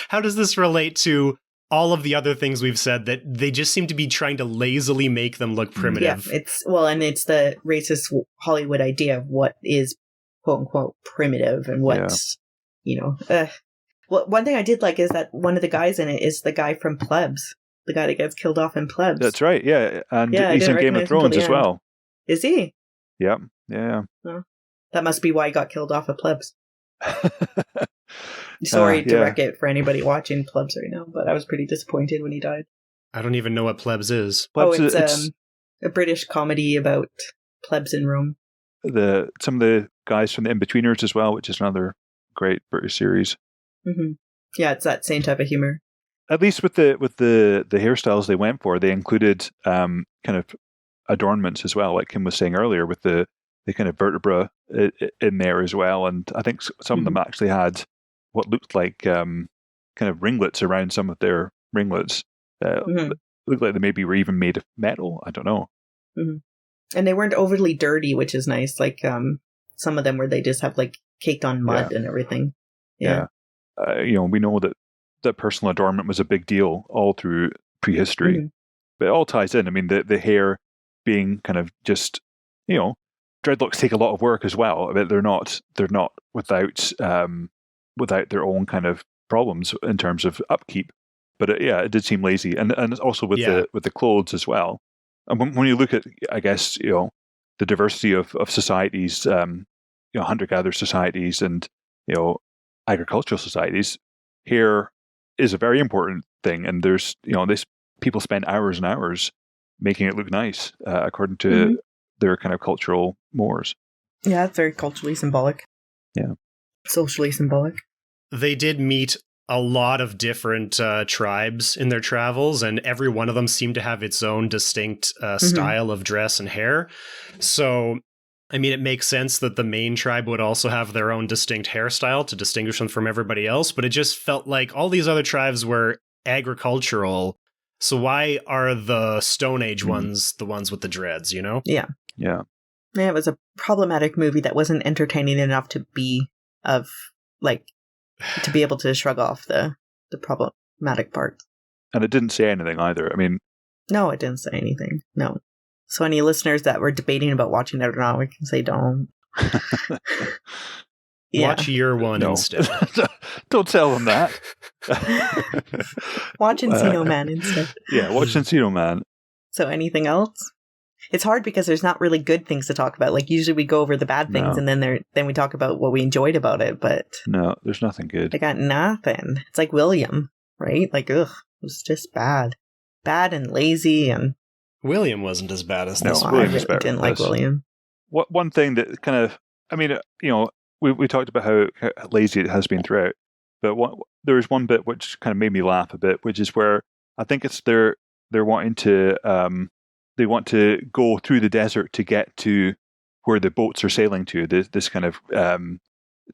How does this relate to all of the other things we've said, that they just seem to be trying to lazily make them look primitive? Yeah, it's the racist Hollywood idea of what is quote unquote primitive and what's, Well, one thing I did like is that one of the guys in it is the guy from Plebs, the guy that gets killed off in Plebs. That's right, yeah. And he's in Game of Thrones as well. Is he? Yeah, yeah. Oh, that must be why he got killed off at Plebs. Sorry to wreck it for anybody watching Plebs right now, but I was pretty disappointed when he died. I don't even know what Plebs is. Plebs, it's a British comedy about plebs in Rome. Some of the guys from the In-Betweeners as well, which is another great British series. Mm-hmm. Yeah, it's that same type of humor. At least with the hairstyles they went for, they included kind of adornments as well, like Kim was saying earlier, with the kind of vertebra in there as well. And I think some of them actually had what looked like kind of ringlets around some of their ringlets. Looked like they maybe were even made of metal. I don't know. And they weren't overly dirty, which is nice. Like some of them where they just have like caked on mud and everything. Yeah. We know that personal adornment was a big deal all through prehistory. But it all ties in. I mean, the hair being kind of just, dreadlocks take a lot of work as well. But they're not without their own kind of problems in terms of upkeep. But it did seem lazy, and also with the clothes as well. And when you look at, I guess, the diversity of societies, hunter-gatherer societies and agricultural societies, hair is a very important thing, and there's this people spend hours and hours making it look nice according to their kind of cultural mores. Yeah, it's very culturally symbolic. Yeah, socially symbolic. They did meet a lot of different tribes in their travels, and every one of them seemed to have its own distinct style of dress and hair. So, I mean, it makes sense that the main tribe would also have their own distinct hairstyle to distinguish them from everybody else, but it just felt like all these other tribes were agricultural. So why are the Stone Age ones the ones with the dreads, Yeah. Yeah. Yeah, it was a problematic movie that wasn't entertaining enough to be to be able to shrug off the problematic part. And it didn't say anything either. I mean... No, it didn't say anything. No. So any listeners that were debating about watching it or not, we can say don't. Watch your one instead. Don't tell them that. Watch Encino Man instead. Yeah, watch Encino Man. So anything else? It's hard because there's not really good things to talk about. Like usually we go over the bad things and then we talk about what we enjoyed about it, but no, there's nothing good. I got nothing. It's like William, right? Like, ugh, it was just bad. Bad and lazy and... William wasn't as bad as this. No, I really didn't like William. One thing that kind of... I mean, we talked about how lazy it has been throughout, but there was one bit which kind of made me laugh a bit, which is where I think it's they're wanting to... they want to go through the desert to get to where the boats are sailing to, this kind of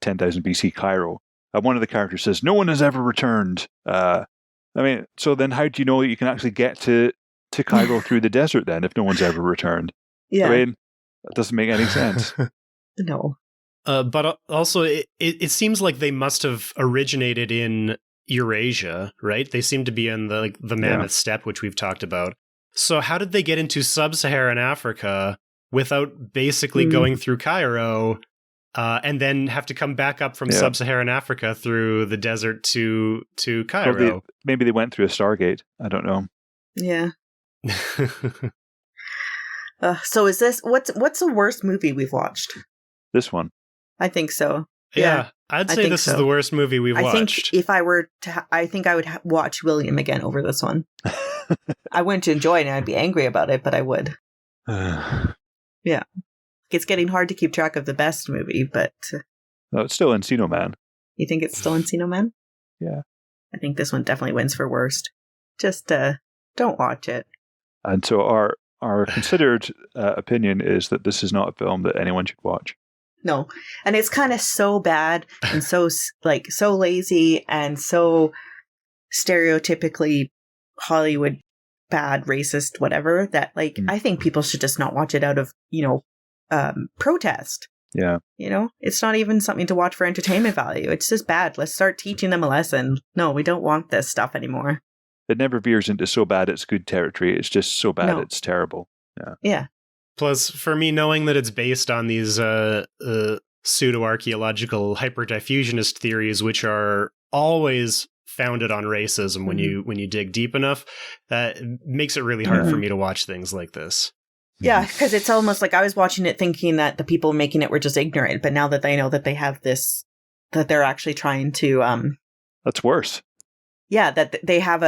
10,000 BC Cairo. And one of the characters says, no one has ever returned. I mean, so then how do you know that you can actually get to Cairo through the desert then if no one's ever returned? Yeah. I mean, that doesn't make any sense. No. But also, it seems like they must have originated in Eurasia, right? They seem to be in the Mammoth Steppe, which we've talked about. So how did they get into sub-Saharan Africa without basically going through Cairo and then have to come back up from sub-Saharan Africa through the desert to Cairo? Well, maybe they went through a Stargate. I don't know. Yeah. So is this what's the worst movie we've watched? This one. I think so. Yeah, I'd say this is the worst movie we've watched. I think if I were to, I think I would watch William again over this one. I wouldn't enjoy it and I'd be angry about it, but I would. Yeah. It's getting hard to keep track of the best movie, but... No, it's still Encino Man. You think it's still Encino Man? Yeah. I think this one definitely wins for worst. Just don't watch it. And so our considered opinion is that this is not a film that anyone should watch. No. And it's kind of so bad and so lazy and so stereotypically Hollywood bad, racist, whatever, that I think people should just not watch it out of, protest. Yeah. It's not even something to watch for entertainment value. It's just bad. Let's start teaching them a lesson. No, we don't want this stuff anymore. It never veers into so bad it's good territory. It's just so bad it's terrible. Yeah. Yeah. Plus, for me, knowing that it's based on these pseudo-archaeological hyperdiffusionist theories, which are always founded on racism when you dig deep enough, that makes it really hard for me to watch things like this. Yeah, because it's almost like I was watching it thinking that the people making it were just ignorant, but now that they know that they have this, that they're actually trying to... That's worse. Yeah, that they have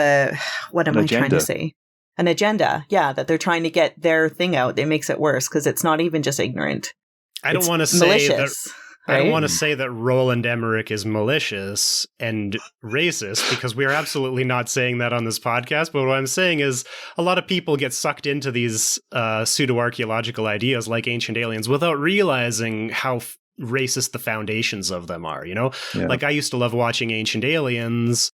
what am I trying to say? An agenda, yeah, that they're trying to get their thing out. It makes it worse because it's not even just ignorant. I don't want to say that I don't right? want to say that Roland Emmerich is malicious and racist, because we are absolutely not saying that on this podcast. But what I'm saying is a lot of people get sucked into these pseudo-archaeological ideas like ancient aliens without realizing how racist the foundations of them are, you know? Yeah. Like, I used to love watching Ancient Aliens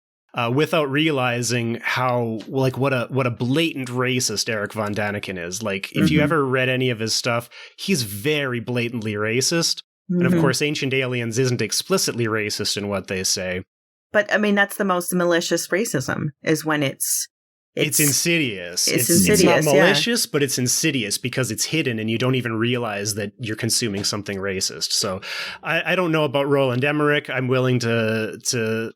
without realizing how, like, what a blatant racist Eric Von Daniken is. Like, if you ever read any of his stuff, he's very blatantly racist. And of course, Ancient Aliens isn't explicitly racist in what they say. But I mean, that's the most malicious racism, is when it's insidious. It's insidious. It's not malicious, but it's insidious because it's hidden and you don't even realize that you're consuming something racist. So I don't know about Roland Emmerich. I'm willing to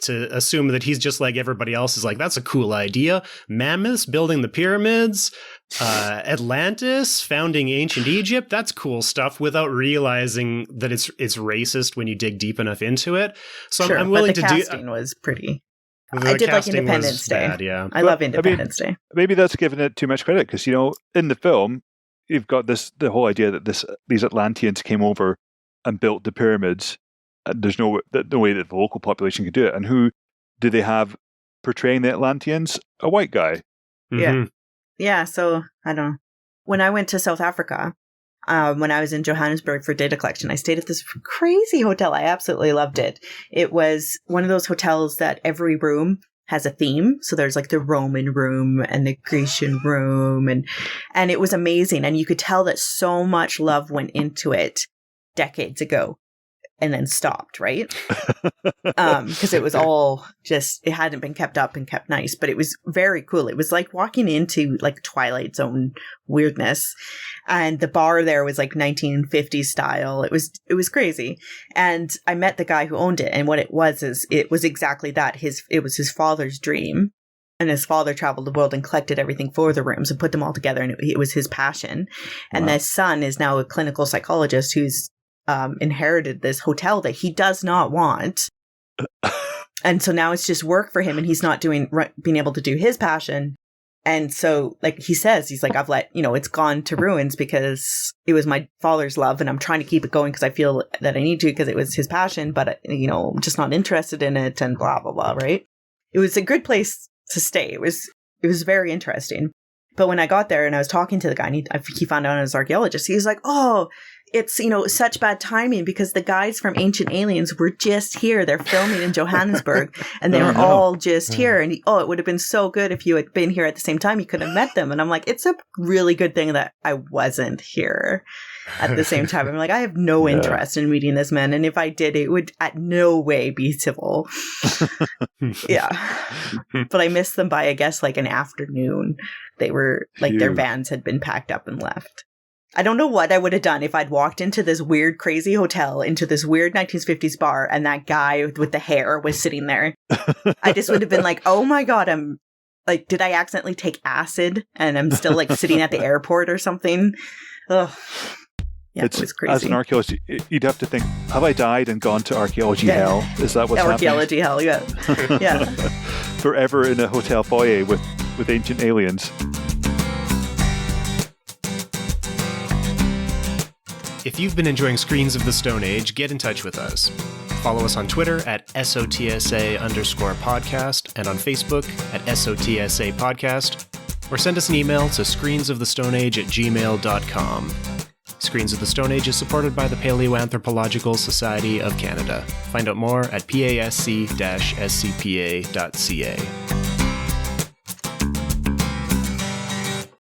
assume that he's just like everybody else, is like, that's a cool idea. Mammoths building the pyramids, Atlantis founding ancient Egypt, that's cool stuff, without realizing that it's racist when you dig deep enough into it. So sure, I'm willing but the to casting was pretty. The I did like casting Independence Day. bad, yeah. I love Independence Day. Maybe that's giving it too much credit, because, you know, in the film, you've got the whole idea that these Atlanteans came over and built the pyramids. And there's no way that the local population could do it. And who do they have portraying the Atlanteans? A white guy. Yeah. Yeah, so I don't know. When I went to South Africa, when I was in Johannesburg for data collection, I stayed at this crazy hotel. I absolutely loved it. It was one of those hotels that every room has a theme. So there's like the Roman room and the Grecian room, and it was amazing. And you could tell that so much love went into it decades ago. And then stopped, right? Because it was all just, it hadn't been kept up and kept nice, but it was very cool. It was like walking into like Twilight Zone weirdness. And the bar there was like 1950s style. It was crazy. And I met the guy who owned it. And what it was is, it was exactly that. It was his father's dream. And his father traveled the world and collected everything for the rooms and put them all together. And it was his passion. And his son is now a clinical psychologist who's inherited this hotel that he does not want. And so now it's just work for him, and he's not being able to do his passion. And so, like he says, he's like, I've let, it's gone to ruins because it was my father's love, and I'm trying to keep it going because I feel that I need to, because it was his passion, but, I'm just not interested in it, and blah, blah, blah, right? It was a good place to stay. It was very interesting. But when I got there and I was talking to the guy, and he found out I was an archaeologist, he was like, oh, it's, such bad timing because the guys from Ancient Aliens were just here. They're filming in Johannesburg, and they were all just here. And it would have been so good if you had been here at the same time. You could have met them. And I'm like, it's a really good thing that I wasn't here at the same time. I'm like, I have no interest in meeting this man. And if I did, it would at no way be civil. Yeah. But I missed them by, I guess, like an afternoon. They were like, their vans had been packed up and left. I don't know what I would have done if I'd walked into this weird, crazy hotel, into this weird 1950s bar, and that guy with the hair was sitting there. I just would have been like, oh my God, I'm like, did I accidentally take acid and I'm still like sitting at the airport or something? Ugh. Yeah, it was crazy. As an archaeologist, you'd have to think, have I died and gone to archaeology hell? Is that what's archaeology happening? Hell, yeah. Yeah. Forever in a hotel foyer with ancient aliens. If you've been enjoying Screens of the Stone Age, get in touch with us. Follow us on Twitter at SOTSA_podcast and on Facebook at SOTSA podcast, or send us an email to screensofthestoneage@gmail.com. Screens of the Stone Age is supported by the Paleoanthropological Society of Canada. Find out more at pasc-scpa.ca.